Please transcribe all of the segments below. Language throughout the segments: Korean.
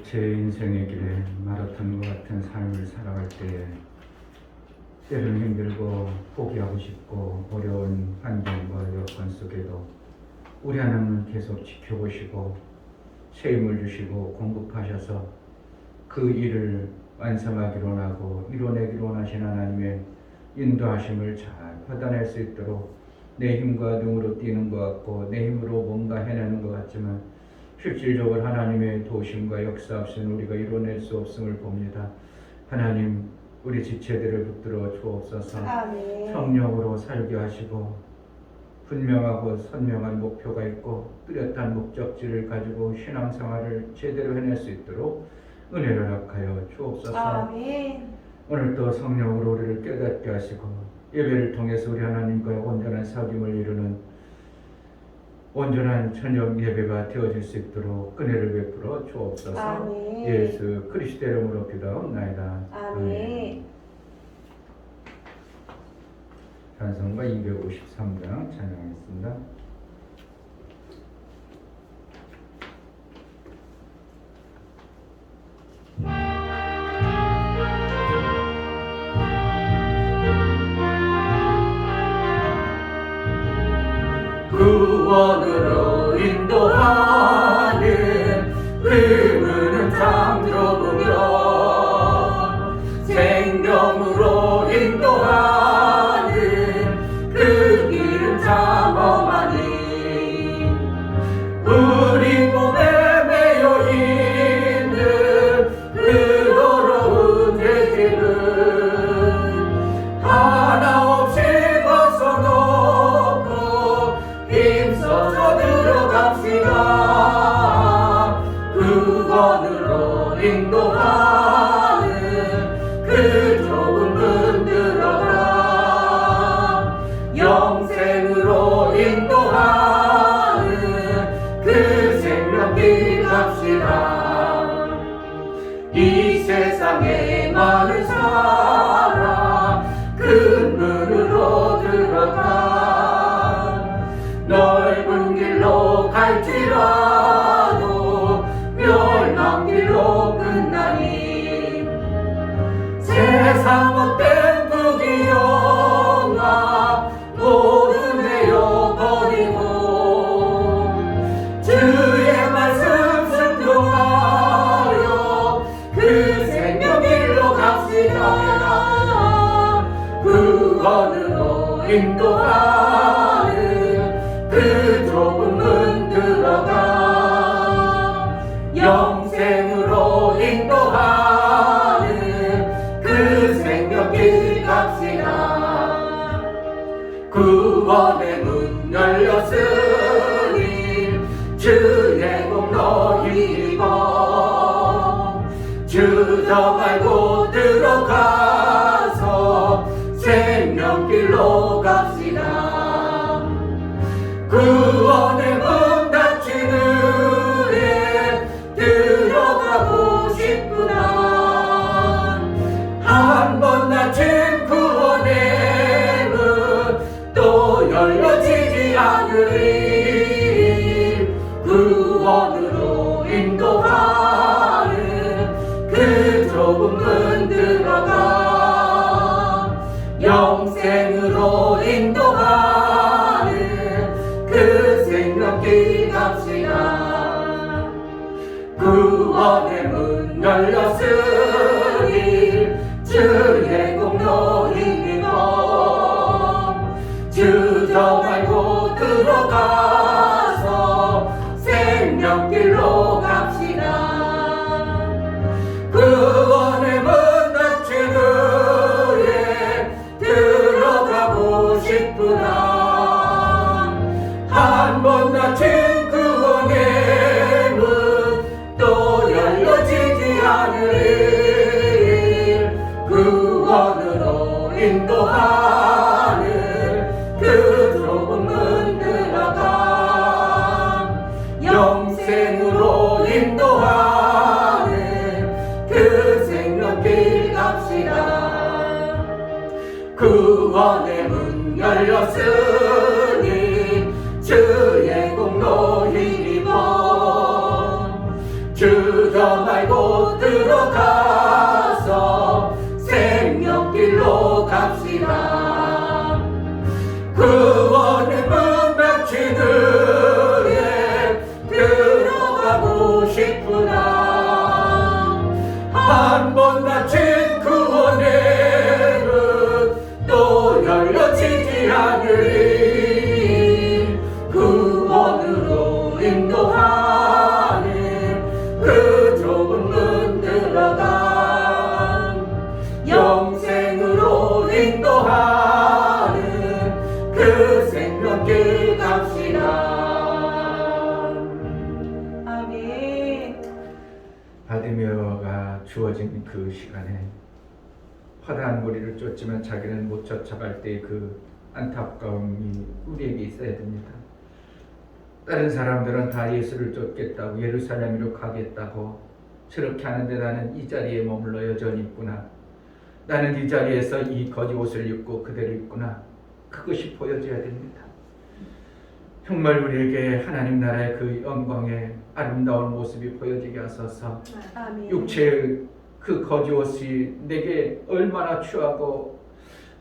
제 인생의 길에 마라톤과 같은 삶을 살아갈 때에 때로는 힘들고 포기하고 싶고 어려운 환경과 여건 속에도 우리 하나님은 계속 지켜보시고 새 힘을 주시고 공급하셔서 그 일을 완성하기로 하고 이뤄내기로 원하신 하나님의 인도하심을 잘 받아낼 수 있도록 내 힘과 능으로 뛰는 것 같고 내 힘으로 뭔가 해내는 것 같지만 실질적으로 하나님의 도우심과 역사 없이는 우리가 이뤄낼 수 없음을 봅니다. 하나님 우리 지체들을 붙들어 주옵소서. 아멘. 성령으로 살게 하시고 분명하고 선명한 목표가 있고 뚜렷한 목적지를 가지고 신앙생활을 제대로 해낼 수 있도록 은혜를 허락하여 주옵소서. 아멘. 오늘 또 성령으로 우리를 깨닫게 하시고 예배를 통해서 우리 하나님과의 온전한 사귐을 이루는 온전한 저녁 예배가 되어질 수 있도록 은혜를 베풀어 주옵소서. 아멘. 예수 그리스도 이름으로 기도하옵나이다. 아멘. 찬송가 253장 찬양하겠습니다. 구원으로 인도하는 그분은 창조부여 생명으로 인도하는 그 길은 참엄하니 우리 몸에 매여 있는 그 더러운 죄질은 하나 없이 벗어놓고 힘써서 들어갑시다. 구원으로 인도하는 그 좁은 문 들어가 영생으로 인도하는 그 생명길 갑시다. 이 세상에 많은 사람 큰 문으로 들어가 넓은 길로 갈지라도 멸망 길로 끝나니 세상 못된 부귀영화 모두 내어버리고 주의 말씀 순종하여 그 생명 길로 갑시다. 구원으로 인도하는 그 좁은 문 들어가 영생으로 인도하는 그 생명길 갑시다. 구원의 문 열렸으니 주의 공로 힘입어 주저 말고 들어가서 생명길로 갑시다. 구원의 문 닫힌 후에 들어가고 싶구나. 한 번 닫힌 구원의 문 또 열려지지 않으리. 구원으로 인도하는 그 좁은 문 들어가 영생으로 인도하는 그 생명길 갑시다. 구원의 문 열렸으니 주의 공로 힘입어 주저 말고 들어가서 생명길로 갑시다. 구원의 문 닫힌 후에 들어가고 싶구나. 한 번 닫힌 구원의 문 또 열려지지 않으리. 구원으로 인도하는 그 좁은 문 들어가 영생으로 인도하는 그 생명길 갑시다. 구원의 문 열렸으니 주의 공로 힘입어 주저 말고 한 번 닫힌 구원에는 또 열려지지 않으리. 구원으로 인도하는 그 좁은 문 들어가 영생으로 인도하는 그 생명길 갑시다. 아멘. 바디메어가 주어진 그 시간에 허다한 무리를 쫓지만 자기는 못 쫓아갈 때 그 안타까움이 우리에게 있어야 됩니다. 다른 사람들은 다 예수를 쫓겠다고 예루살렘으로 가겠다고 저렇게 하는데 나는 이 자리에 머물러 여전히 있구나. 나는 이 자리에서 이 거지 옷을 입고 그대로 있구나. 그것이 보여져야 됩니다. 정말 우리에게 하나님 나라의 그 영광의 아름다운 모습이 보여지게 하소서. 아멘. 육체의 그 거지 옷이 내게 얼마나 추하고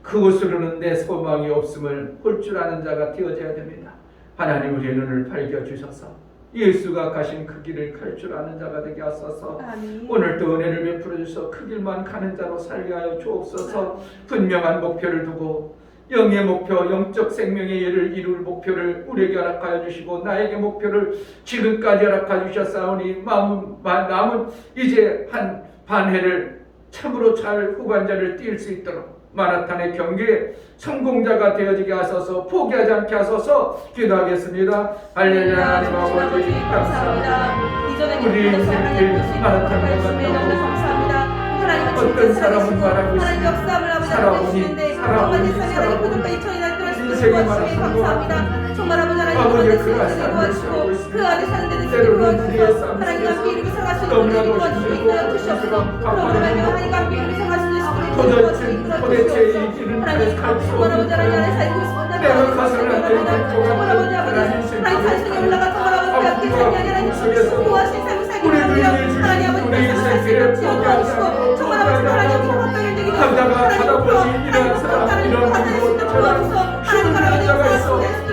그 옷으로는 내 소망이 없음을 볼 줄 아는 자가 되어져야 됩니다. 하나님 우리의 눈을 밝혀주셔서 예수가 가신 그 길을 갈 줄 아는 자가 되게 하소서. 아멘. 오늘도 은혜를 베풀어 주셔서 그 길만 가는 자로 살게 하여 주옵소서. 분명한 목표를 두고 영의 목표, 영적 생명의 예를 이룰 목표를 우리에게 허락하여 주시고 나에게 목표를 지금까지 허락하여 주셨사오니 남은 이제 한 반해를 참으로 잘 후반전을 뛸 수 있도록 마라톤의 경기에 성공자가 되어지게 하소서. 포기하지 않게 하소서. 기도하겠습니다. 할렐루야. 하나님 아버지 감사합니다. 우리 인생길 마라톤과 감사합니다. 어떤 사람은 말하고 있습니다. 살아보니 인생의 마라톤과 정말 아버지 하나님 아버지의 그 도와주시고 아름다운 그 안에 사는 데는 때로는 도와주시고 우리의 삶 하나님 함께 이루고 살아가시는 너무나도 분들이 도와주시고 힘들고 이끌어 주시옵소서. 그러므로 하나님 함께 이루고 살아가시는 도대체 이 분들이 길은 하나님 갈 수 정말 아버지 하나님 안에 살고 있습니다. 내가 가서는 안 되는 정말 아버지 하나님 산성에 올라가 정말 아버지 함께 살게 하나님 구하신 삶을 살게 하며 하나님 아버지 말씀을 지어주시고 정말 아버지 하나님 합당한 되기도 가다가 바라보지 이런 사람 이런 분으로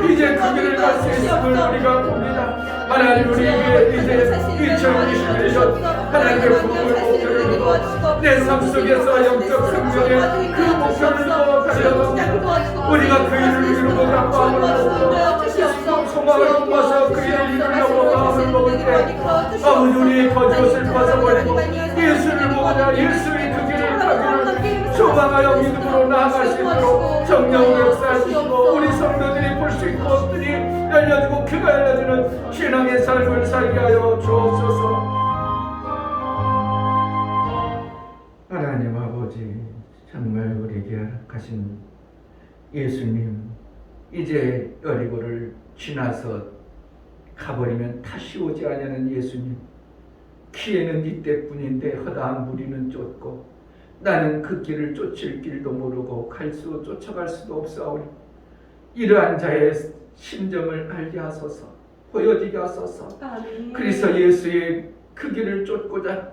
이제 그 길을 갈 수 있음을 우리가 봅니다. 하나님 우리에게 이제 2021년 하나님의 복음을 목표를 두고 내 삶 속에서 영적 생명의 그 목표를 두고 달려갑니다. 우리가 그 일을 이루고 마음을 먹고 소망을 품어서 그 일을 이루려고 마음을 먹을 때 아버지 우리의 거짓을 벗어버리고 예수를 보고자 예수의 그 길을 가기를 소망하여 믿음으로 나아갈 수 있도록 성령을 역사하시고 우리 성도들이 볼 수 있고 눈이 열려지고 귀가 열려지는 신앙의 삶을 살게 하여 주옵소서. 하나님 아버지 정말 우리에게 허락하신 예수님 이제 여리고를 지나서 가버리면 다시 오지 아니하는 예수님 기회는 이때뿐인데 허다한 무리는 쫓고 나는 그 길을 쫓을 길도 모르고 쫓아갈 수도 없사오니 이러한 자의 심정을 알게 하소서. 보여지게 하소서. 그래서 예수의 그 길을 쫓고자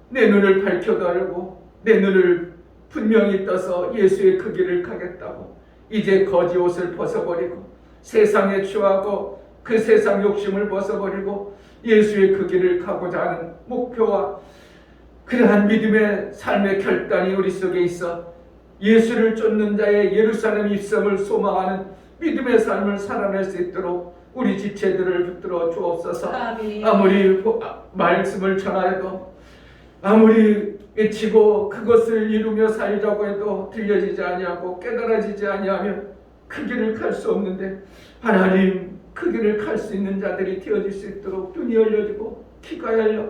내 눈을 밝혀달고 내 눈을 분명히 떠서 예수의 그 길을 가겠다고 이제 거지 옷을 벗어버리고 세상에 취하고 그 세상 욕심을 벗어버리고 예수의 그 길을 가고자 하는 목표와 그러한 믿음의 삶의 결단이 우리 속에 있어 예수를 쫓는 자의 예루살렘 입성을 소망하는 믿음의 삶을 살아낼 수 있도록 우리 지체들을 붙들어 주옵소서. 아무리 말씀을 전하여도 아무리 외치고 그것을 이루며 살자고 해도 들려지지 아니하고 깨달아지지 아니하면 그 길을 갈 수 없는데 하나님 그 길을 갈 수 있는 자들이 되어질 수 있도록 눈이 열려지고 귀가 열려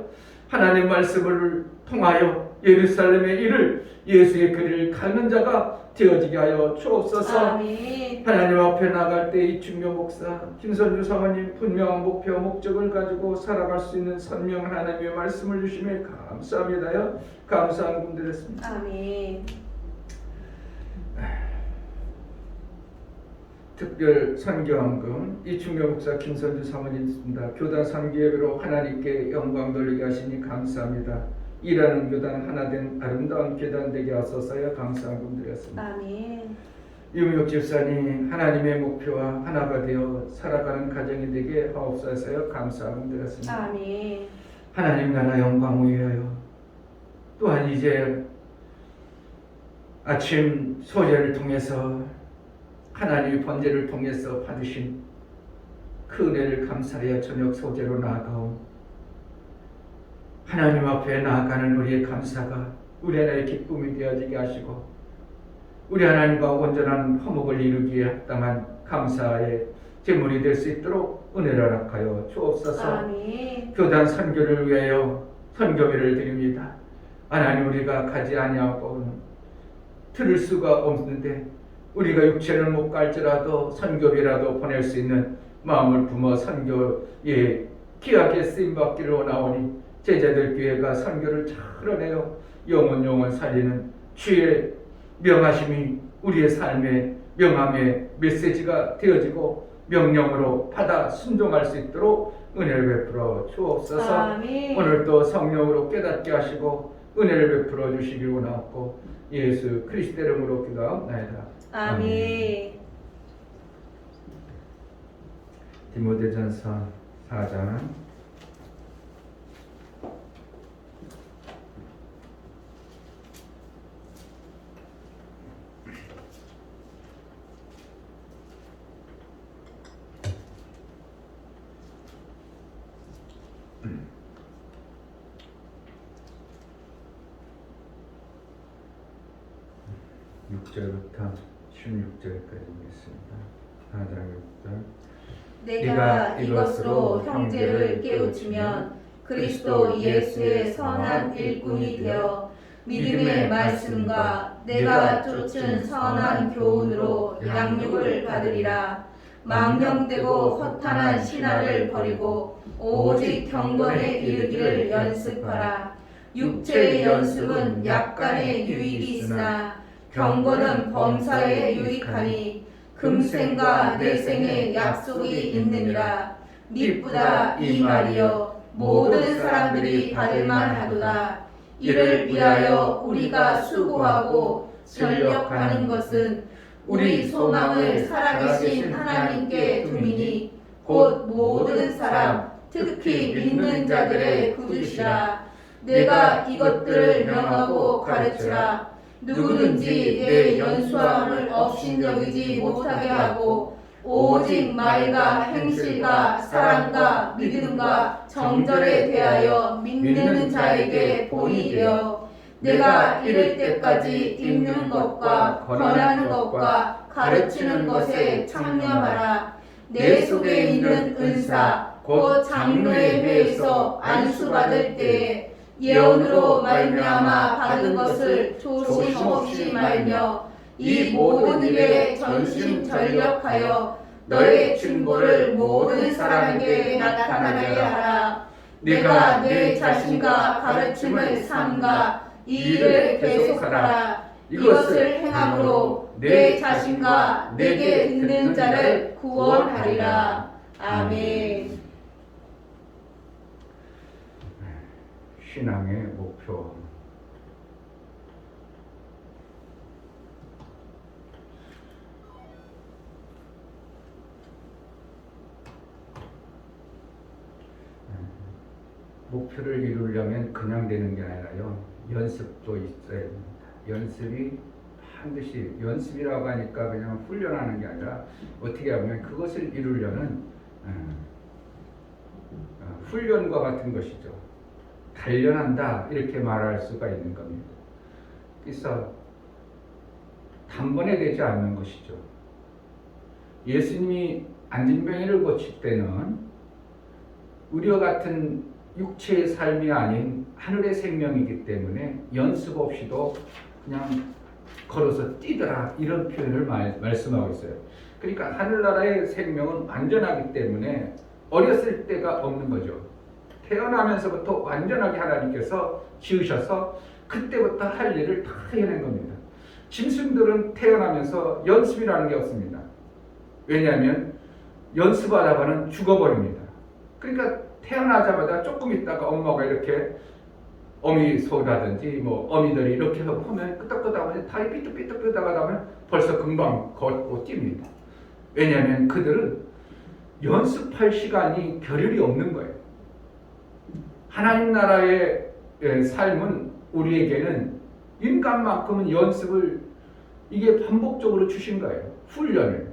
하나님 말씀을 통하여 예루살렘의 일을 예수의 길을 가는 자가 되어지게 하여 주옵소서. 아멘. 하나님 앞에 나갈 때 이충교 목사, 김선주 사모님 분명한 목표 목적을 가지고 살아갈 수 있는 선명한 하나님의 말씀을 주심에 감사합니다요. 감사한 분들이었습니다. 아멘. 특별 선교헌금 이충교 목사 김선주 사모님 있습니다. 교단 3개월로 하나님께 영광 돌리게 하시니 감사합니다. 일하는 교단 하나된 아름다운 교단 되게 하소서요. 감사한 분들이었습니다. 아멘. 유미옥 집사님 하나님의 목표와 하나가 되어 살아가는 가정이 되게 하옵소서요. 감사한 분들이었습니다. 아멘. 하나님 나라 영광을 위하여 또한 이제 아침 소제를 통해서 하나님의 번제를 통해서 받으신 그 은혜를 감사하여 저녁 소제로 나아가오. 하나님 앞에 나아가는 우리의 감사가 우리 하나의 기쁨이 되어지게 하시고 우리 하나님과 온전한 화목을 이루기에 합당한 감사의 제물이 될 수 있도록 은혜를 허락하여 주옵소서. 아멘. 교단 선교를 위하여 선교비를 드립니다. 하나님, 우리가 가지 아니하고는 들을 수가 없는데 우리가 육체를 못 갈지라도 선교비라도 보낼 수 있는 마음을 품어 선교에 귀하게 쓰임받기를 원하오니 제자들 교회가 선교를 잘하내어 영혼 살리는 주의 명하심이 우리의 삶의 명함의 메시지가 되어지고 명령으로 받아 순종할 수 있도록 은혜를 베풀어 주옵소서. 아멘. 오늘도 성령으로 깨닫게 하시고 은혜를 베풀어 주시길 원하옵고 예수 그리스도 이름으로 기도하옵나이다. 아멘. 디모데전서 4장 6절부터 16절까지 보겠습니다. 4장 6절. 내가 이것으로 형제를 깨우치면 그리스도 예수의 선한 일꾼이 되어 믿음의 말씀과 내가 쫓은 선한 교훈으로 양육을 받으리라. 망령되고 허탄한 신화를 버리고 오직 경건에 이르기를 연습하라. 육체의 연습은 약간의 유익이 있으나 경건은 범사에 유익하니 금생과 내생의 약속이 있느니라. 미쁘다 이 말이여 모든 사람들이 받을만 하도다. 이를 위하여 우리가 수고하고 전력하는 것은 우리 소망을 살아계신 하나님께 두미니 곧 모든 사람 특히 믿는 자들의 구주시라. 내가 이것들을 명하고 가르치라. 누구든지 내 연수함을 업신여기지 못하게 하고 오직 말과 행실과 사랑과 믿음과 정절에 대하여 믿는 자에게 본이 되어 내가 이를 때까지 읽는 것과 권하는 것과 가르치는 것에 참여하라. 내 속에 있는 은사 곧 장로의 회에서 안수받을 때에 예언으로 말미암아 받은 것을 조심 없이 말며 이 모든 일에 전심전력하여 너의 증거를 모든 사람에게 나타나게 하라. 내가 내 자신과 가르침을 삼가 이 일을 계속하라. 이것을 행함으로 내 자신과 내게 듣는 자를 구원하리라. 아멘. 신앙의 목표. 목표를 이루려면 그냥 되는 게 아니라요, 연습도 있어야 됩니다. 연습이 반드시, 연습이라고 하니까 그냥 훈련하는 게 아니라 어떻게 하면 그것을 이루려는 훈련과 같은 것이죠. 단련한다 이렇게 말할 수가 있는 겁니다. 그래서 단번에 되지 않는 것이죠. 예수님이 안진병이를 고칠 때는 우리와 같은 육체의 삶이 아닌 하늘의 생명이기 때문에 연습 없이도 그냥 걸어서 뛰더라 이런 표현을 말씀하고 있어요. 그러니까 하늘나라의 생명은 완전하기 때문에 어렸을 때가 없는 거죠. 태어나면서부터 완전하게 하나님께서 지으셔서 그때부터 할 일을 다 해낸 겁니다. 짐승들은 태어나면서 연습이라는 게 없습니다. 왜냐하면 연습하다가는 죽어버립니다. 그러니까 태어나자마자 조금 있다가 엄마가 이렇게 어미소라든지 뭐 어미들이 이렇게 하면 끄덕끄덕하면 다리 삐뚤삐뚤하다 하면 벌써 금방 걷고 뜁니다. 왜냐하면 그들은 연습할 시간이 겨를이 없는 거예요. 하나님 나라의 삶은 우리에게는 인간만큼은 연습을 이게 반복적으로 주신 거예요. 훈련을.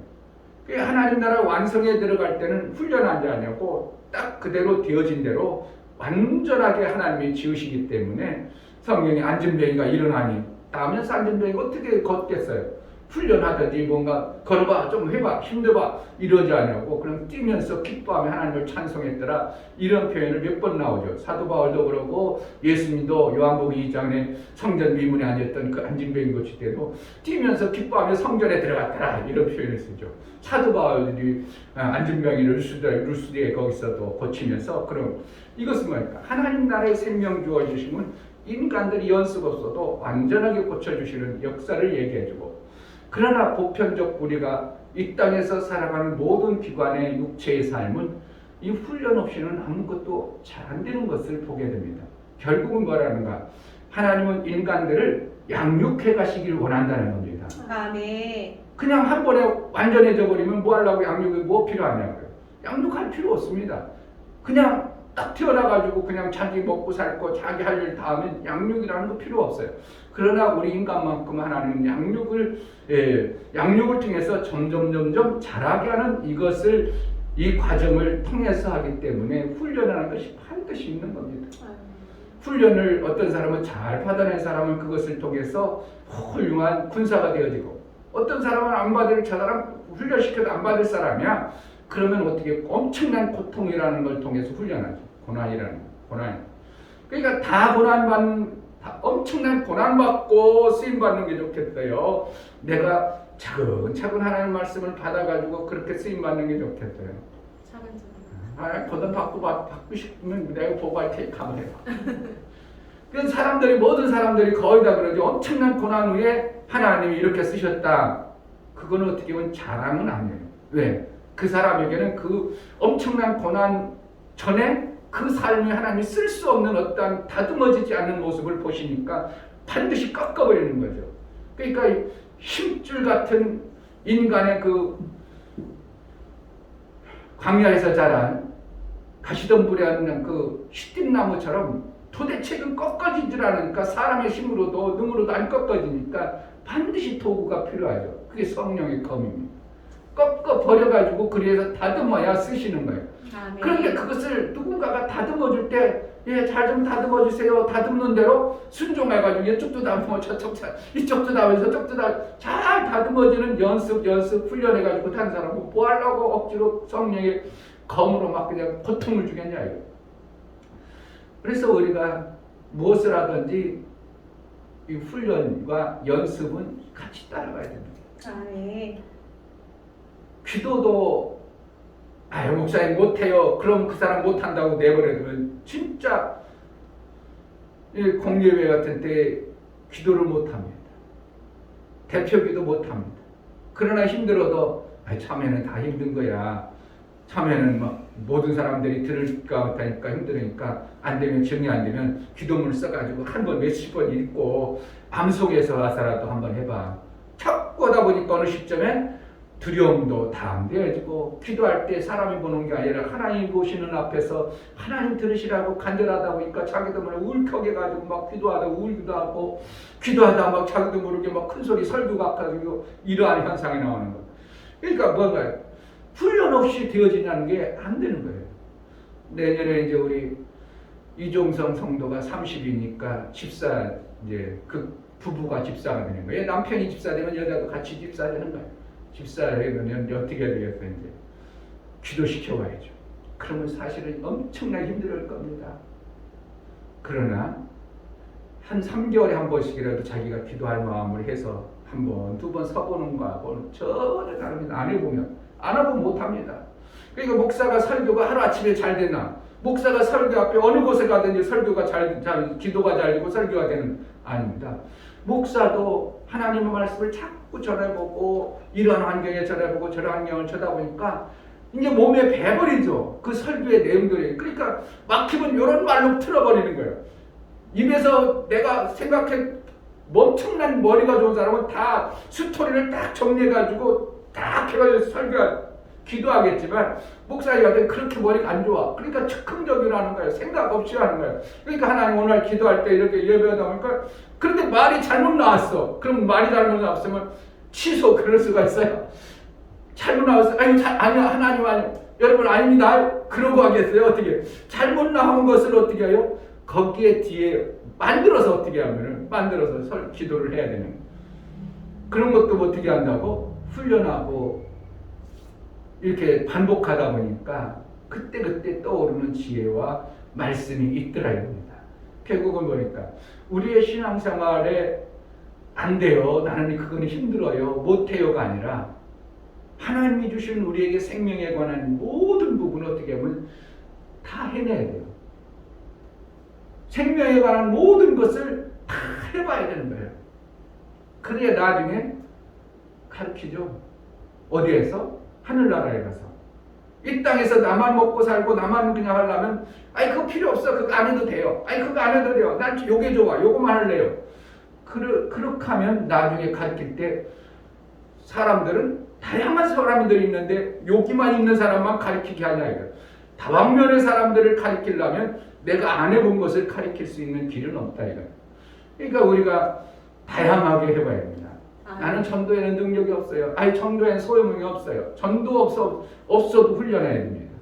하나님 나라 완성에 들어갈 때는 훈련하지 않냐고 딱 그대로 되어진 대로 완전하게 하나님이 지으시기 때문에 성경에 안진뱅이가 일어나니 따면서 안진뱅이가 어떻게 걷겠어요? 훈련하든지 뭔가 걸어봐 좀 해봐 힘내봐 이러지 않냐고 그냥 뛰면서 기뻐하며 하나님을 찬송했더라 이런 표현을 몇 번 나오죠. 사도 바울도 그러고 예수님도 요한복음 2장에 성전 미문에 앉았던 그 안진뱅이 고칠 때도 뛰면서 기뻐하며 성전에 들어갔더라 이런 표현을 쓰죠. 사도 바울들이 안진뱅이 루스드에 거기서도 고치면서 그럼 이것은 뭐니까 하나님 나라의 생명 주어주시면 인간들이 연습 없어도 완전하게 고쳐주시는 역사를 얘기해주고 그러나 보편적 우리가 이 땅에서 살아가는 모든 기관의 육체의 삶은 이 훈련 없이는 아무것도 잘 안 되는 것을 보게 됩니다. 결국은 뭐라는가? 하나님은 인간들을 양육해 가시길 원한다는 겁니다. 아멘. 그냥 한 번에 완전해져 버리면 뭐 하려고 양육이 뭐 필요하냐고요. 양육할 필요 없습니다. 그냥 딱 태어나가지고 그냥 자기 먹고 살 거 자기 할 일 다 하면 양육이라는 거 필요 없어요. 그러나 우리 인간만큼 하나님은 양육을 통해서 점점 자라게 하는 이것을 이 과정을 통해서 하기 때문에 훈련하는 것이 반드시 있는 겁니다. 훈련을 어떤 사람은 잘 받아낸 사람은 그것을 통해서 훌륭한 군사가 되어지고 어떤 사람은 안 받을 저 사람 훈련시켜도 안 받을 사람이야. 그러면 어떻게 엄청난 고통이라는 걸 통해서 훈련하죠. 고난이라는 고난. 그러니까 엄청난 고난받고 쓰임받는 게 좋겠어요. 내가 차근차근 하나님 말씀을 받아가지고 그렇게 쓰임받는 게 좋겠어요. 받고 싶으면 내가 보고할 테니까 한번 해봐. 그래서 모든 사람들이 거의 다 그러죠. 엄청난 고난 후에 하나님이 이렇게 쓰셨다. 그거는 어떻게 보면 자랑은 아니에요. 왜? 그 사람에게는 그 엄청난 고난 전에 그 삶에 하나님이 쓸 수 없는 어떤 다듬어지지 않는 모습을 보시니까 반드시 꺾어버리는 거죠. 그러니까 힘줄 같은 인간의 그 광야에서 자란 가시덤불에 앉는 그 시띠나무처럼 도대체 그 꺾어지질 않으니까 사람의 힘으로도 능으로도 안 꺾어지니까 반드시 도구가 필요하죠. 그게 성령의 검입니다. 꺾어 버려가지고 그래서 다듬어야 쓰시는 거예요. 아멘. 그런데 그것을 누군가가 다듬어 줄 때 잘 좀 다듬어 주세요. 다듬는 대로 순종해가지고 이쪽도 다듬어 이쪽도 다듬어 저쪽도 잘 다듬어지는 연습 훈련해가지고 다른 사람은 뭐 하려고 억지로 성령의 검으로 막 그냥 고통을 주겠냐 이거. 그래서 우리가 무엇을 하든지 이 훈련과 연습은 같이 따라가야 됩니다. 아멘. 기도도 목사님 못해요. 그럼 그 사람 못한다고 내버려두면 진짜 공예회 같은 때 기도를 못합니다. 대표기도 못합니다. 그러나 힘들어도 참여는 다 힘든 거야. 참여는 모든 사람들이 들을까 못하니까 힘들으니까 안 되면 정리 안 되면 기도문을 써가지고 한 번 몇십 번 읽고 암송해서 와서라도 한번 해봐. 자꾸 하다 보니까 어느 시점에 두려움도 다 안 되어지고 기도할 때 사람이 보는 게 아니라 하나님 보시는 앞에서 하나님 들으시라고 간절하다 보니까 자기도 모르게 울컥해가지고 막 기도하다 울기도 하고 기도하다 막 자기도 모르게 막 큰 소리 설교가 가지고 이러한 현상이 나오는 거예요. 그러니까 뭔가 훈련 없이 되어지냐는 게 안 되는 거예요. 내년에 이제 우리 이종성 성도가 30이니까 집사 이제 그 부부가 집사가 되는 거예요. 남편이 집사 되면 여자도 같이 집사 되는 거예요. 집사되면 어떻게 해야 되겠어요? 이제 기도시켜 와야죠. 그러면 사실은 엄청나게 힘들 겁니다. 그러나 한 3개월에 한 번씩이라도 자기가 기도할 마음을 해서 한 번, 두 번 서보는 거하고는 전혀 다릅니다. 안 해보면 못합니다. 그러니까 목사가 설교가 하루아침에 잘 되나, 목사가 설교 앞에 어느 곳에 가든지 설교가 기도가 잘 되고 설교가 되는 아닙니다. 목사도 하나님의 말씀을 자꾸 전해보고 이런 환경에 전해보고 저런 환경을 쳐다보니까 이제 몸에 배버리죠. 그 설교의 내용들이. 그러니까 막히면 이런 말로 틀어버리는 거예요. 입에서 내가 생각해 엄청난 머리가 좋은 사람은 다 스토리를 딱 정리해가지고 딱 해가지고 설교가 기도하겠지만 목사님한테 그렇게 머리가 안 좋아. 그러니까 즉흥적으로 하는 거예요. 생각 없이 하는 거예요. 그러니까 하나님 오늘 기도할 때 이렇게 예배하다 보니까 그런데 말이 잘못 나왔어. 그럼 말이 잘못 나왔으면 취소 그럴 수가 있어요. 잘못 나왔어. 아니요 하나님 아니요. 여러분 아닙니다. 그러고 하겠어요. 어떻게 잘못 나온 것을 어떻게 해요? 거기에 뒤에 만들어서 어떻게 하면은 만들어서 기도를 해야 되는 거예요. 그런 것도 어떻게 한다고 훈련하고 이렇게 반복하다 보니까 그때그때 떠오르는 지혜와 말씀이 있더라 이겁니다. 결국은 보니까 우리의 신앙생활에 안 돼요. 나는 그건 힘들어요. 못해요가 아니라 하나님이 주신 우리에게 생명에 관한 모든 부분을 어떻게 하면 다 해내야 돼요. 생명에 관한 모든 것을 다 해봐야 되는 거예요. 그래야 나중에 가르치죠. 어디에서? 하늘나라에 가서. 이 땅에서 나만 먹고 살고 나만 그냥 하려면 그거 필요 없어. 그거 안 해도 돼요. 그거 안 해도 돼요. 난 요게 좋아. 요거만 할래요. 그렇게 하면 나중에 가르칠 때 사람들은 다양한 사람들이 있는데 여기만 있는 사람만 가르치게 하냐 이거예요. 다방면의 사람들을 가르치려면 내가 안 해본 것을 가르칠 수 있는 길은 없다 이거예요. 그러니까 우리가 다양하게 해봐야 됩니다. 나는 전도에는 능력이 없어요. 전도에는 소용이 없어요. 전도 없어도 훈련해야 됩니다.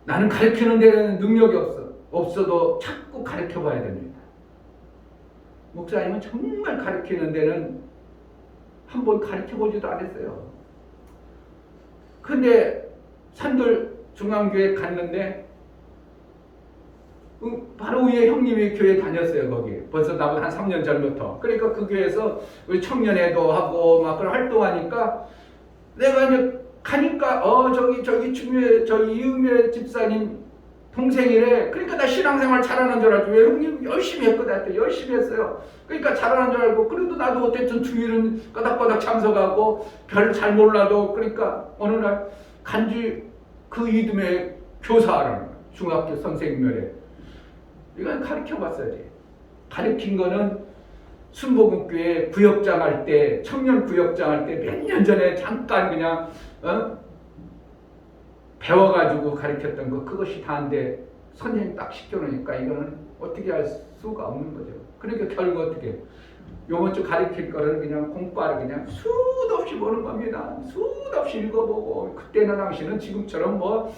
나는 가르치는 데는 능력이 없어도 자꾸 가르쳐봐야 됩니다. 목사님은 정말 가르치는 데는 한번 가르쳐보지도 않았어요. 근데 산돌 중앙교회 갔는데 바로 위에 형님이 교회 다녔어요. 거기 벌써 나보다 한 3년 전부터. 그러니까 그 교회에서 우리 청년회도 하고 막 그런 활동하니까 내가 이제 가니까 저기 중에 저희 이은혜 집사님 동생이래. 그러니까 나 신앙생활 잘하는 줄 알고 왜 형님 열심히 했거든. 열심히 했어요. 그러니까 잘하는 줄 알고 그래도 나도 어쨌든 주일은 까닥까닥 참석하고 별 잘 몰라도 그러니까 어느 날 간지 그 이듬해 교사라는 거야. 중학교 선생님을 이건 가르쳐봤어야지. 가르친 거는 순복음교회 구역장 할 때, 청년 구역장 할 때 몇 년 전에 잠깐 그냥 배워가지고 가르쳤던 거 그것이 다인데 선생님 딱 시켜놓으니까 이거는 어떻게 할 수가 없는 거죠. 그러니까 결국 어떻게 요번 주 가르칠 거를 그냥 공과를 그냥 수도 없이 보는 겁니다. 수도 없이 읽어보고 그때나 당시는 지금처럼 뭐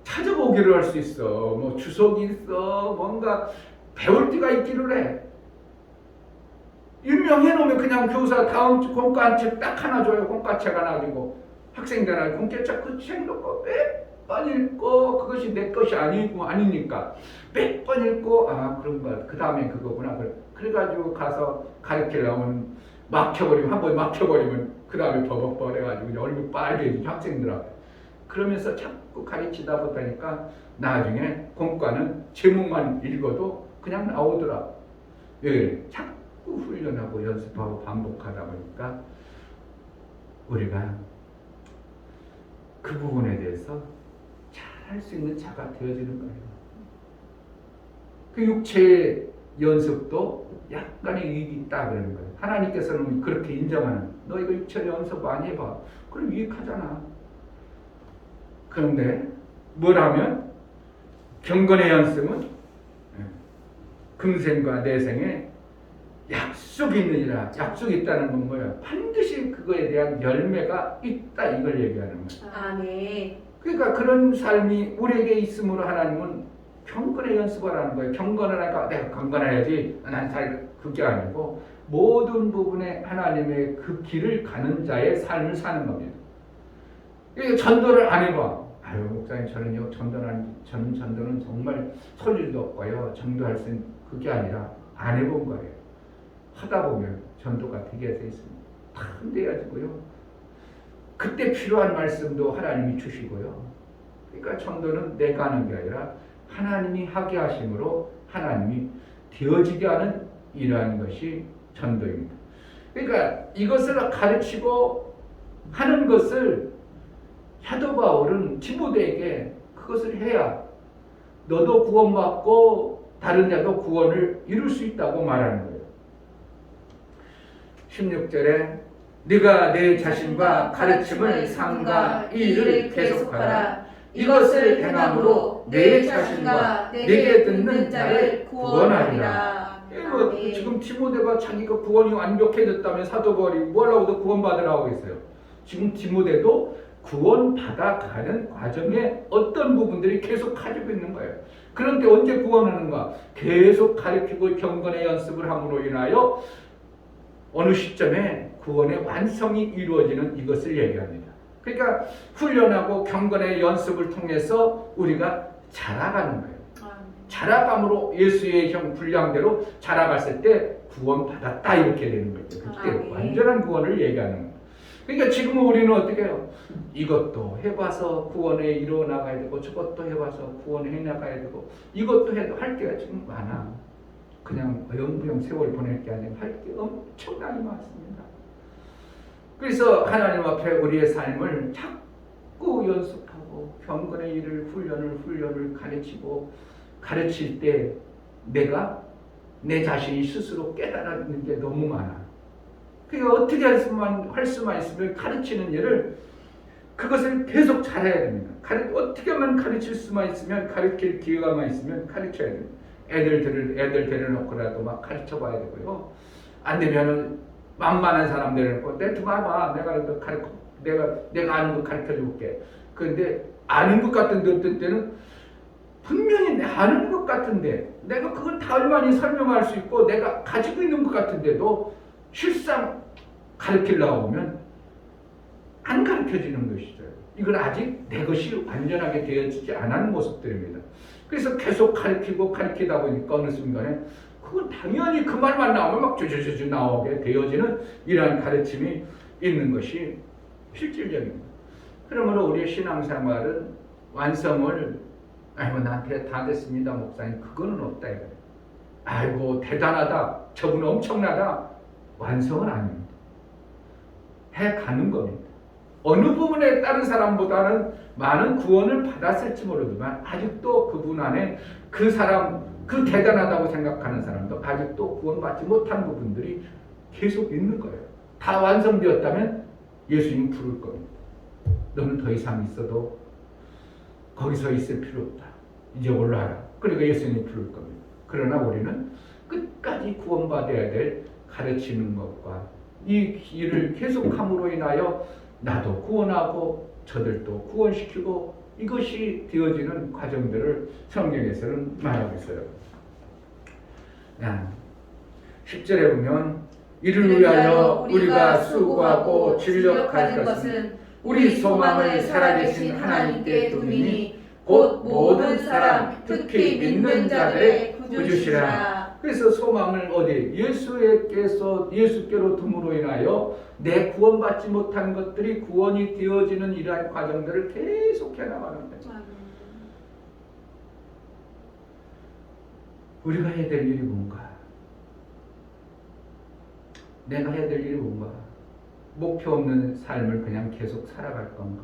찾아보기를 할 수 있어. 뭐 주석이 있어. 뭔가 배울 때가 있기를 해. 유명해놓으면 그냥 교사 다음 주 공과책 딱 하나 줘요. 공과책 하나 주고 학생들한테 공개책 그 책 놓고 몇 번 읽고 그것이 내 것이 아니니까 몇 번 읽고 그런가 그 다음에 그거구나. 그래가지고 가서 가르치려면 한번 막혀버리면 그 다음에 버벅버벅 해가지고 얼굴 빨개지죠. 학생들한테. 그러면서 자꾸 가르치다 보니까 나중에 공과는 제목만 읽어도 그냥 나오더라. 왜? 자꾸 훈련하고 연습하고 반복하다 보니까 우리가 그 부분에 대해서 잘 할 수 있는 자가 되어지는 거예요. 그 육체의 연습도 약간의 유익이 있다 그러는 거예요. 하나님께서는 그렇게 인정하는 너 이거 육체 연습 많이 해봐. 그럼 유익하잖아. 그런데 뭘 하면 경건의 연습은 금생과 내생에 약속이 있느니라. 약속이 있다는 건 뭐야? 반드시 그거에 대한 열매가 있다 이걸 얘기하는 거예요. 아멘. 그러니까 그런 삶이 우리에게 있으므로 하나님은 경건의 연습을 하는 거예요. 경건을 하니까 내가 경건해야지. 난 잘 그게 아니고 모든 부분에 하나님의 그 길을 가는 자의 삶을 사는 겁니다. 전도를 안 해봐. 목사님 저는요 저는 전도는 정말 소질도 없고요. 전도할 수 있는 그게 아니라 안 해본 거예요. 하다 보면 전도가 되게 돼 있습니다. 다 돼가지고요. 그때 필요한 말씀도 하나님이 주시고요. 그러니까 전도는 내가 하는 게 아니라 하나님이 하게 하심으로 하나님이 되어지게 하는 일하는 것이 전도입니다. 그러니까 이것을 가르치고 하는 것을 사도 바울은 디모데에게 그것을 해야 너도 구원받고 다른 자도 구원을 이룰 수 있다고 말하는 거예요. 16절에 네가 내 자신과 가르침을 삼가 이 일을 계속하라. 이것을 행함으로 내 자신과 내게 듣는 자를 구원하리라. 이거 지금 디모데가 자기가 구원이 완벽해졌다면 사도 바울이 뭐라고도 구원받으라고 했어요. 지금 디모데도 구원받아가는 과정에 어떤 부분들이 계속 가지고 있는 거예요. 그런데 언제 구원하는가? 계속 가르치고 경건의 연습을 함으로 인하여 어느 시점에 구원의 완성이 이루어지는 이것을 얘기합니다. 그러니까 훈련하고 경건의 연습을 통해서 우리가 자라가는 거예요. 자라감으로 예수의 형 분량대로 자라갔을 때 구원받았다 이렇게 되는 거죠. 그때 완전한 구원을 얘기하는 거예요. 그러니까 지금은 우리는 어떻게 해요? 이것도 해봐서 구원에 이뤄나가야 되고 저것도 해봐서 구원에 해나가야 되고 이것도 해도 할 게가 지금 많아. 그냥 영부영 세월 보낼 게 아니라 할 게 엄청나게 많습니다. 그래서 하나님 앞에 우리의 삶을 자꾸 연습하고 경건의 일을 훈련을 가르칠 때 내가 내 자신이 스스로 깨달는 게 너무 많아. 그러니까 어떻게 할 수만 있으면 가르치는 일을 그것을 계속 잘해야 됩니다. 어떻게 하면 가르칠 수만 있으면 가르칠 기회가만 있으면 가르쳐야 됩니다. 애들 데려놓고라도 막 가르쳐봐야 되고요. 안 되면은 만만한 사람 데려놓고 내가 봐봐 내가 아는 거 가르쳐줄게. 그런데 아는 것 같은 어떤 때는 분명히 내가 아는 것 같은데 내가 그걸 다 얼마나 설명할 수 있고 내가 가지고 있는 것 같은데도 실상 가르치려고 하면 안 가르쳐지는 것이죠. 이건 아직 내 것이 완전하게 되어지지 않은 모습들입니다. 그래서 계속 가르치다 보니까 어느 순간에 그건 당연히 그 말만 나오면 막 쭈쭈쭈쭈 나오게 되어지는 이러한 가르침이 있는 것이 실질적입니다. 그러므로 우리의 신앙생활은 완성을 아이고 나한테 다 됐습니다 목사님 그거는 없다 이거예요. 아이고 대단하다 저분은 엄청나다 완성은 아닙니다. 해가는 겁니다. 어느 부분에 다른 사람보다는 많은 구원을 받았을지 모르지만 아직도 그분 안에 그 사람 그 대단하다고 생각하는 사람도 아직도 구원받지 못한 부분들이 계속 있는 거예요. 다 완성되었다면 예수님 부를 겁니다. 너는 더 이상 있어도 거기서 있을 필요 없다. 이제 올라와라. 그러니까 예수님이 부를 겁니다. 그러나 우리는 끝까지 구원받아야 될 가르치는 것과 이 일을 계속함으로 인하여 나도 구원하고 저들도 구원시키고 이것이 되어지는 과정들을 성경에서는 말하고 있어요. 10절에 보면 이를 위하여 우리가 수고하고 진력할 것은 우리 소망을 살아계신 하나님께 두니 곧 모든 사람 특히 믿는 자들의 구주시라. 그래서 소망을 어디 예수께로 둠으로 인하여 내 구원받지 못한 것들이 구원이 되어지는 이러한 과정들을 계속해 나가는 거죠. 우리가 해야 될 일이 뭔가? 내가 해야 될 일이 뭔가? 목표 없는 삶을 그냥 계속 살아갈 건가?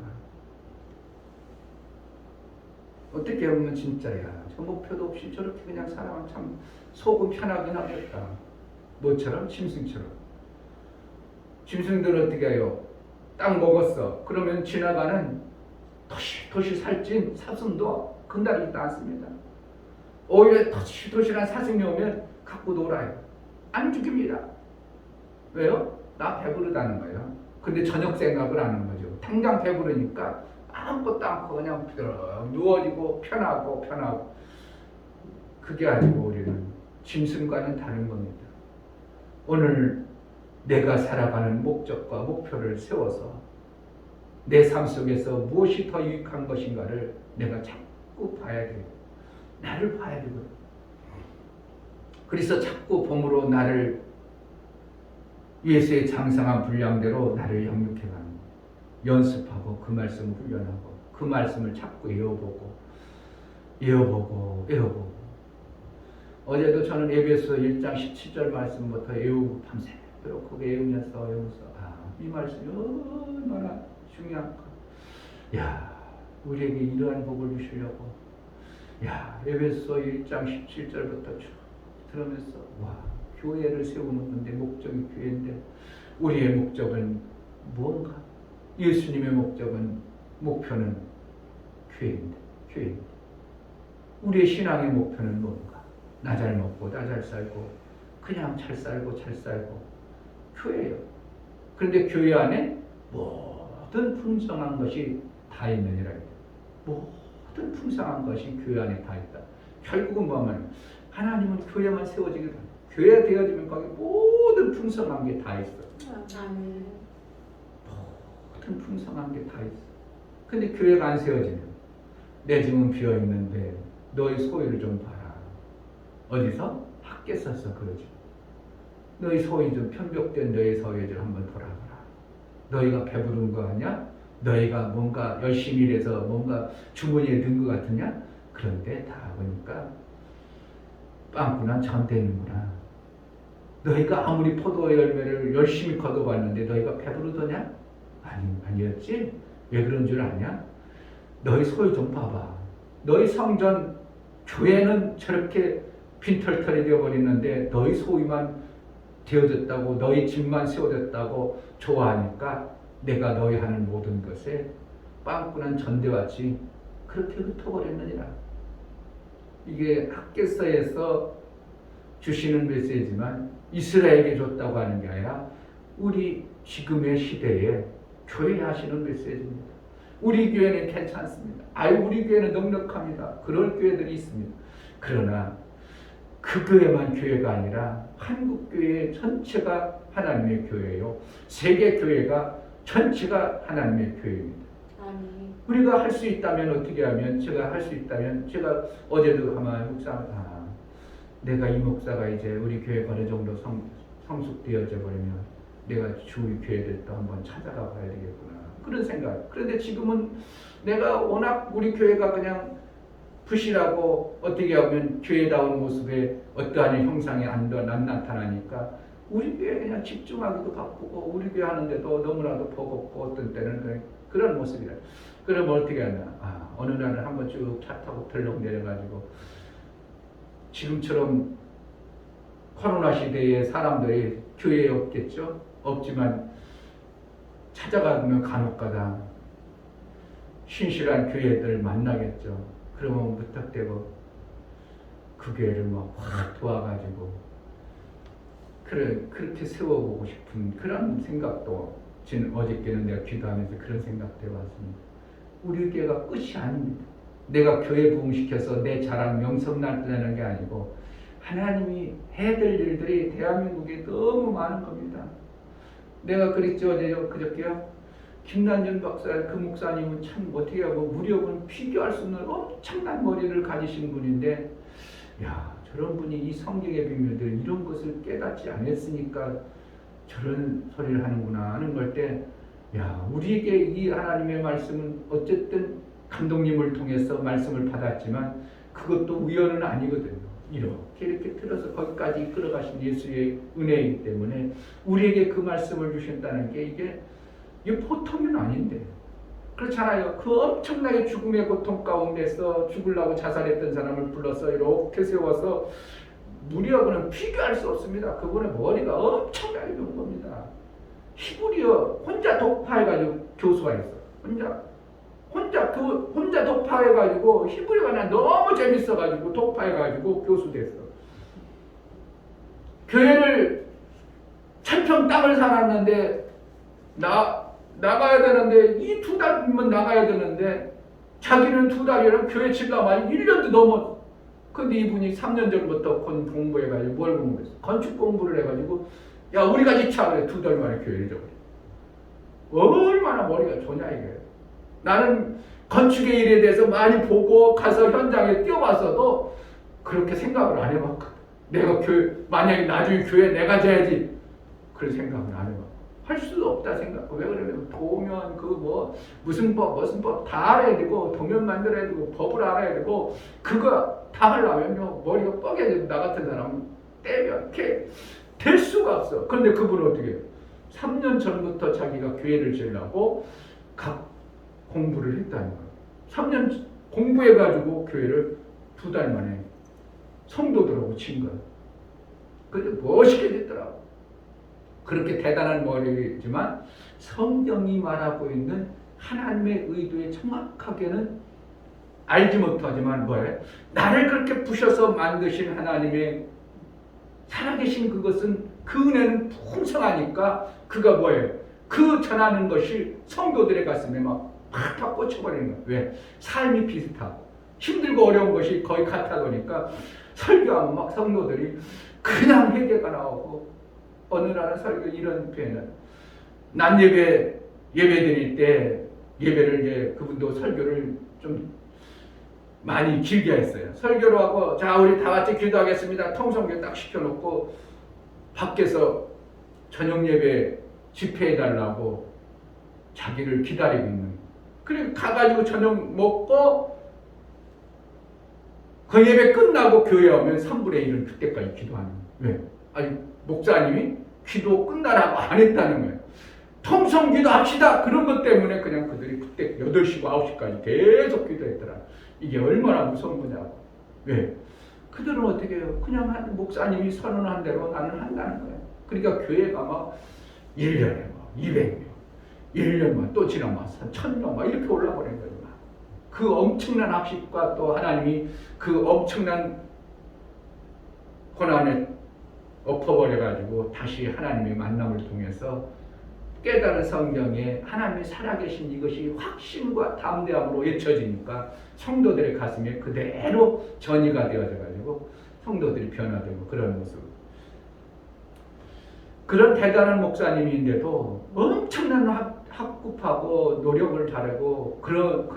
어떻게 보면 진짜야. 저 목표도 없이 저렇게 그냥 살아가면 참 속은 편하긴 하겠다. 뭐처럼? 짐승처럼. 짐승들은 어떻게 해요? 딱 먹었어. 그러면 지나가는 도시 살찐 사슴도 건드리지도 않습니다. 오히려 도시란 사슴이 오면 갖고 놀아요. 안 죽입니다. 왜요? 나 배부르다는 거예요. 근데 저녁 생각을 하는 거죠. 당장 배부르니까 아무것도 않고 그냥 누워지고 편하고 그게 아니고 우리는 짐승과는 다른 겁니다. 오늘 내가 살아가는 목적과 목표를 세워서 내 삶 속에서 무엇이 더 유익한 것인가를 내가 자꾸 봐야 돼요. 나를 봐야 되거든. 그래서 자꾸 봄으로 나를 예수의 장성한 분량대로 나를 영육해가는 거예요. 연습하고 그 말씀을 훈련하고 그 말씀을 자꾸 외워보고 어제도 저는 에베소 1장 17절 말씀부터 외우고 밤새도록 그게 외우면서 이 말씀이 얼마나 중요한가. 우리에게 이러한 복을 주시려고 에베소 1장 17절부터 쭉 들으면서 교회를 세우는 건데 목적이 교회인데 우리의 목적은 무언가? 예수님의 목표는 교회입니다. 교회입니다. 우리의 신앙의 목표는 뭔가? 나 잘 먹고 나 잘 살고 그냥 잘 살고 교회예요. 그런데 교회 안에 모든 풍성한 것이 다 있느니라. 모든 풍성한 것이 교회 안에 다 있다. 결국은 뭐냐면 하나님은 교회만 세워지길 바랍니다. 교회가 되어지면 거기 모든 풍성한 게 다 있어. 모든 풍성한 게 다 있어. 근데 교회가 안 세워지면 내 집은 비어 있는데 너희 소유를 좀 봐라. 어디서? 학교에서 그러지. 너희 소유 좀 편벽된 너희 소유 좀 한번 돌아봐라. 너희가 배부른 거 아니야? 너희가 뭔가 열심히 일해서 뭔가 주머니에 넣은 거 같으냐? 그런데 다 보니까 빵꾸난 전대는구나. 너희가 아무리 포도 열매를 열심히 거둬봤는데 너희가 배부르더냐? 아니었지? 왜 그런 줄 아냐? 너희 소유 좀 봐봐. 너희 성전 교회는 저렇게 빈털털이 되어버리는데 너희 소유만 되어졌다고 너희 집만 세워졌다고 좋아하니까 내가 너희 하는 모든 것에 빵꾸난 전대같이 그렇게 흩어버렸느니라. 이게 학개서에서 주시는 메시지만 이스라엘에게 줬다고 하는 게 아니라 우리 지금의 시대에 교회 하시는 메시지입니다. 우리 교회는 괜찮습니다. 우리 교회는 넉넉합니다. 그럴 교회들이 있습니다. 그러나 그 교회만 교회가 아니라 한국교회 전체가 하나님의 교회요. 세계교회가 전체가 하나님의 교회입니다. 우리가 할 수 있다면 어떻게 하면 제가 할 수 있다면 제가 어제도 가만히 묵상하다. 내가 이 목사가 이제 우리 교회가 어느 정도 성숙되어져 버리면 내가 주의 교회를 또 한번 찾아가 봐야 되겠구나. 그런 생각. 그런데 지금은 내가 워낙 우리 교회가 그냥 부실하고 어떻게 하면 교회다운 모습에 어떠한 형상이 안 나타나니까 우리 교회 그냥 집중하기도 바쁘고 우리 교회 하는데도 너무나도 버겁고 어떤 때는 그런 모습이라. 그러면 어떻게 하냐? 어느 날은 한번 쭉 차 타고 덜렁 내려가지고 지금처럼 코로나 시대에 사람들이 교회에 없겠죠? 없지만 찾아가면 간혹가다 신실한 교회들 만나겠죠. 그러면 무턱대고 그 교회를 막 확 도와가지고 그렇게 세워보고 싶은 그런 생각도 어저께는 내가 기도하면서 그런 생각도 해봤습니다. 우리 교회가 끝이 아닙니다. 내가 교회 부흥시켜서 내 자랑 명성 나타내는 게 아니고 하나님이 해야 될 일들이 대한민국에 너무 많은 겁니다. 내가 그랬죠. 그저께요. 김난준 박사 그 목사님은 참 어떻게 하고 무력은 비교할 수 없는 엄청난 머리를 가지신 분인데 저런 분이 이 성경의 비밀들 이런 것을 깨닫지 않았으니까 저런 소리를 하는구나 하는 걸 때 우리에게 이 하나님의 말씀은 어쨌든 감독님을 통해서 말씀을 받았지만 그것도 우연은 아니거든요. 이렇게 틀어서 거기까지 이끌어가신 예수의 은혜이기 때문에 우리에게 그 말씀을 주신다는 게 이게 보통은 아닌데 그렇잖아요. 그 엄청나게 죽음의 고통 가운데서 죽으려고 자살했던 사람을 불러서 이렇게 세워서 무리하고는 비교할 수 없습니다. 그분의 머리가 엄청나게 좋은 겁니다. 히브리어 혼자 독파해가지고 교수가 있어. 혼자 독파해가지고 히브리어가 난 너무 재밌어가지고 독파해가지고 교수 됐어. 교회를 1000평 땅을 사놨는데 나가야 되는데 이 2달이면 나가야 되는데 자기는 2달이랑 교회 칠라면 1년도 넘어. 근데 이분이 3년 전부터 공부해가지고 뭘 공부했어? 건축 공부를 해가지고 우리가 지차 그래 2달 만에 교회를 접어버려. 얼마나 머리가 좋냐 이게. 나는 건축의 일에 대해서 많이 보고 가서 현장에 뛰어봤어도 그렇게 생각을 안 해봤거든. 내가 만약에 나중에 교회 내가 져야지 그런 생각을 안 해봤거든. 할 수도 없다 생각. 왜 그러냐면 도면 무슨 법 다 알아야 되고 도면 만들어야 되고 법을 알아야 되고 그거 다 하려면요 머리가 뻐개져. 나 같은 사람은 때려 이렇게 될 수가 없어. 그런데 그분은 어떻게 해요? 3년 전부터 자기가 교회를 지으려고 각 공부를 했다는 거예요. 3년 공부해가지고 교회를 2달 만에 성도들하고 친 거예요. 근데 멋있게 됐더라고. 그렇게 대단한 머리지만 성경이 말하고 있는 하나님의 의도에 정확하게는 알지 못하지만 뭐예요? 나를 그렇게 부셔서 만드신 하나님의 살아계신 그것은 그 은혜는 풍성하니까 그가 뭐예요? 그 전하는 것이 성도들의 가슴에 막 팍팍 꽂혀버리는 거예요. 왜? 삶이 비슷하고 힘들고 어려운 것이 거의 같아 보니까 설교하면 막 성도들이 그냥 회개가 나오고 어느 날은 설교 이런 표현을 난 예배 드릴 때 예배를 이제 그분도 설교를 좀 많이 길게 했어요. 설교로 하고 자 우리 다 같이 기도하겠습니다. 통성교 딱 시켜놓고 밖에서 저녁 예배 집회해달라고 자기를 기다리고 있는. 그리고 가가지고 저녁 먹고 그 예배 끝나고 교회 오면 3분의 1은 그때까지 기도하는 거예요. 왜? 아니 목사님이 기도 끝나라고 안 했다는 거예요. 통성기도 합시다. 그런 것 때문에 그냥 그들이 그때 8시고 9시까지 계속 기도했더라. 이게 얼마나 무서운 거냐고. 왜? 그들은 어떻게 해요? 그냥 목사님이 선언한 대로 나는 한다는 거예요. 그러니까 교회가 막 1년에 막 200명, 1년만 또 지나면 1000명 막 이렇게 올라버린 거예요. 그 엄청난 압식과 또 하나님이 그 엄청난 고난에 엎어버려가지고 다시 하나님의 만남을 통해서 깨달은 성경에 하나님이 살아계신 이것이 확신과 담대함으로 외쳐지니까 성도들의 가슴에 그대로 전이가 되어져가지고 성도들이 변화되고 그런 모습. 그런 대단한 목사님인데도 엄청난 학급하고 노력을 잘하고 그런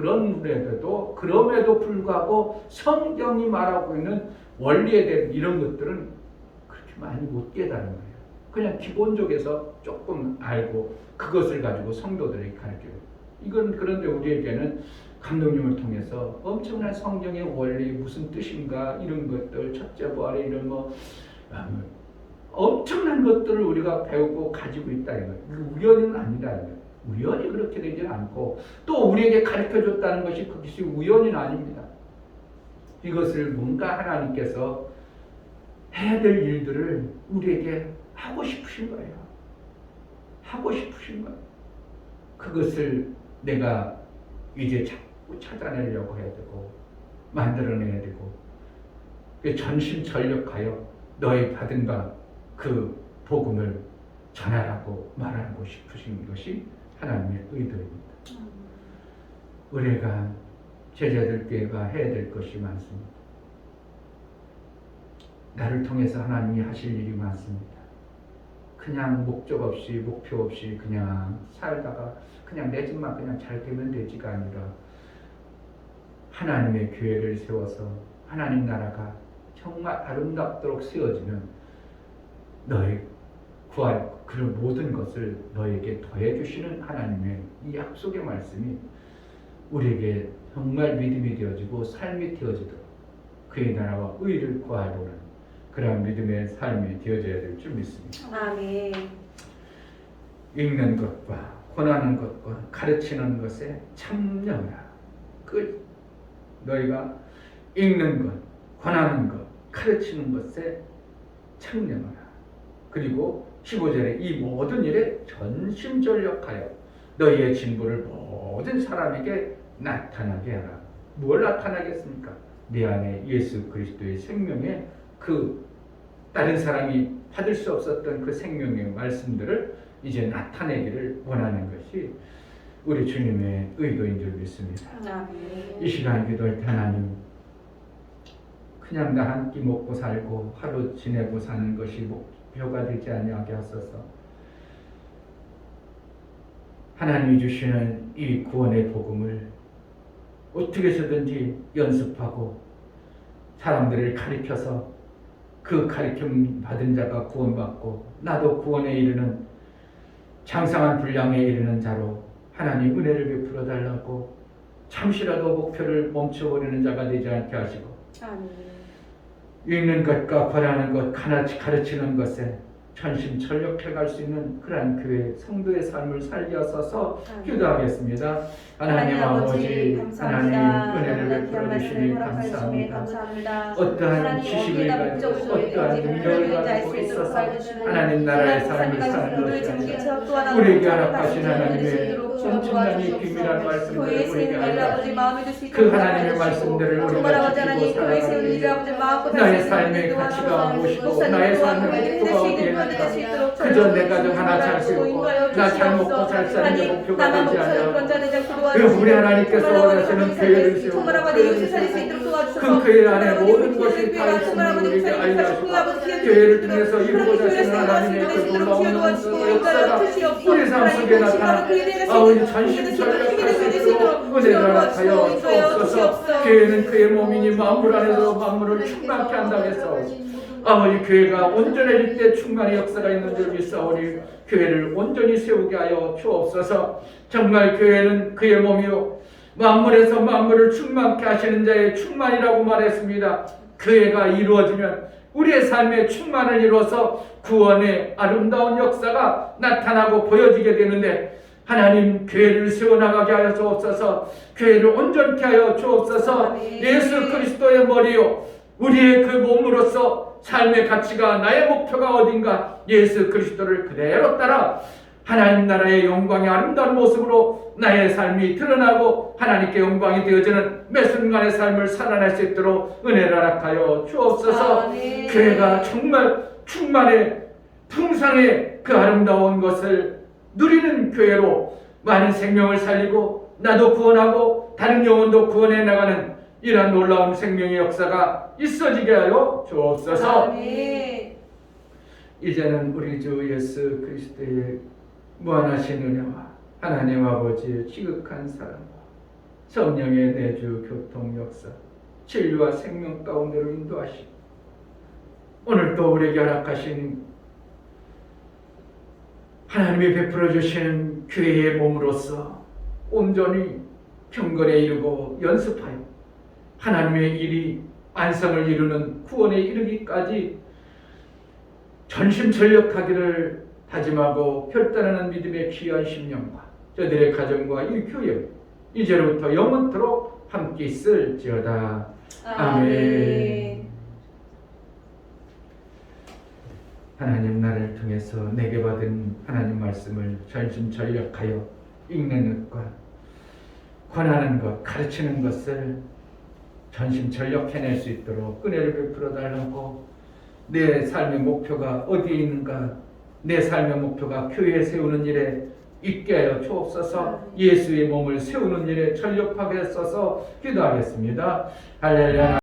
분에도 그럼에도 불구하고 성경이 말하고 있는 원리에 대한 이런 것들은 그렇게 많이 못 깨달은 거예요. 그냥 기본적에서 조금 알고 그것을 가지고 성도들에게 가르쳐요. 이건 그런데 우리에게는 감독님을 통해서 엄청난 성경의 원리 무슨 뜻인가 이런 것들 첫째 부활의 이런 엄청난 것들을 우리가 배우고 가지고 있다 이거예요. 우연은 아니다 이거예요. 우연히 그렇게 되지 않고 또 우리에게 가르쳐줬다는 것이 그것이 우연은 아닙니다. 이것을 뭔가 하나님께서 해야 될 일들을 우리에게 하고 싶으신 거예요. 하고 싶으신 거예요. 그것을 내가 이제 자꾸 찾아내려고 해야 되고 만들어내야 되고 전심전력하여 너희 받은 바 그 복음을 전하라고 말하고 싶으신 것이 하나님의 의도입니다. 우리가 제자들께가 해야 될 것이 많습니다. 나를 통해서 하나님이 하실 일이 많습니다. 그냥 목적 없이 목표 없이 그냥 살다가 그냥 내 집만 그냥 잘 되면 되지가 아니라 하나님의 교회를 세워서 하나님 나라가 정말 아름답도록 세워지는 너의 구할 그런 모든 것을 너에게 더해 주시는 하나님의 이 약속의 말씀이 우리에게 정말 믿음이 되어지고 삶이 되어지도록 그의 나라와 의를 구하려는 그런 믿음의 삶이 되어져야 될 줄 믿습니다. 아멘. 읽는 것과 권하는 것과 가르치는 것에 참여하라. 너희가 읽는 것, 권하는 것, 가르치는 것에 참여하라. 그리고 15절에 이 모든 일에 전심전력하여 너희의 진보를 모든 사람에게 나타나게 하라. 뭘 나타나겠습니까? 내 안에 예수 그리스도의 생명의 그 다른 사람이 받을 수 없었던 그 생명의 말씀들을 이제 나타내기를 원하는 것이 우리 주님의 의도인 줄 믿습니다. 아멘. 이 시간 기도할 때 하나님 그냥 나 한 끼 먹고 살고 하루 지내고 사는 것이 목표가 되지 아니하게 하소서. 하나님이 주시는 이 구원의 복음을 어떻게 해서든지 연습하고 사람들을 가르쳐서 그 가르침 받은 자가 구원받고 나도 구원에 이르는 장성한 분량에 이르는 자로 하나님 은혜를 베풀어 달라고 잠시라도 목표를 멈춰버리는 자가 되지 않게 하시고 아멘. 읽는 것과 권하는 것, 가르치는 것에 전심전력해 갈 수 있는 그러한 교회 성도의 삶을 살게 하소서 기도하겠습니다. 하나님 아버지, 하나님 은혜를 베풀어 주시니 감사합니다. 어떠한 지식을 가지고 어떠한 능력을 가지고 있어서 하나님 나라의 삶을 사는 것이 아니라 우리에게 허락하신 하나님의 엄청난 이 비밀한 말씀들을 우리에게 알려주시고 그 하나님의 말씀들을 우리가 지키고 살아가기 나의 삶의 가치가 무엇이고 나의 삶의 목표가 어디에 있는가 그저 내 가정 하나 잘 세우고 나 잘 먹고 잘 사는 게 목표가 되지 않아 우리 하나님께서 원하시는 교회를 세우고 그 교회 안에 모든 것이 다 있음을 우리에게 알려주시고 교회를 통해서 이루고자 하시는 하나님의 그 놀라운 역사가 우리 삶 속에 나타나 아버지 전심전력할 수 있도록 은혜를 허락하여 주옵소서. 교회는 그의 몸이니 만물 안에서 만물을 충만케 한다고 했어. 아버지 교회가 온전해질 때 충만의 역사가 있는 줄 믿사오니 교회를 온전히 세우게 하여 주옵소서. 정말 교회는 그의 몸이요 만물에서 만물을 충만케 하시는 자의 충만이라고 말했습니다. 교회가 이루어지면 우리의 삶의 충만을 이루어서 구원의 아름다운 역사가 나타나고 보여지게 되는데 하나님 교회를 세워나가게 하여 주옵소서. 교회를 온전케 하여 주옵소서. 예수 그리스도의 머리요 우리의 그 몸으로서 삶의 가치가 나의 목표가 어딘가 예수 그리스도를 그대로 따라 하나님 나라의 영광의 아름다운 모습으로 나의 삶이 드러나고 하나님께 영광이 되어지는 매 순간의 삶을 살아낼 수 있도록 은혜를 허락하여 주옵소서. 교회가 정말 충만의 풍성의 그 아름다운 것을 누리는 교회로 많은 생명을 살리고 나도 구원하고 다른 영혼도 구원해 나가는 이러한 놀라운 생명의 역사가 있어지게 하여 주옵소서. 이제는 우리 주 예수 그리스도의 무한하신 은혜와 하나님 아버지의 지극한 사랑과 성령의 내주 교통 역사 진리와 생명 가운데로 인도하시고 오늘 또 우리에게 허락하신 하나님이 베풀어 주시는 교회의 몸으로서 온전히 경건에 이르고 연습하여 하나님의 일이 안성을 이루는 구원에 이르기까지 전심전력하기를 다짐하고 결단하는 믿음의 귀한 심령과 저들의 가정과 이 교회 이제로부터 영원토록 함께 있을지어다. 아멘. 하나님 나를 통해서 내게 받은 하나님 말씀을 전심전력하여 읽는 것과 권하는 것, 가르치는 것을 전심전력해낼 수 있도록 은혜를 베풀어 달라고 내 삶의 목표가 어디에 있는가 내 삶의 목표가 교회 세우는 일에 있게 하여 주옵소서. 예수의 몸을 세우는 일에 전력하게 써서 기도하겠습니다. 할렐루야.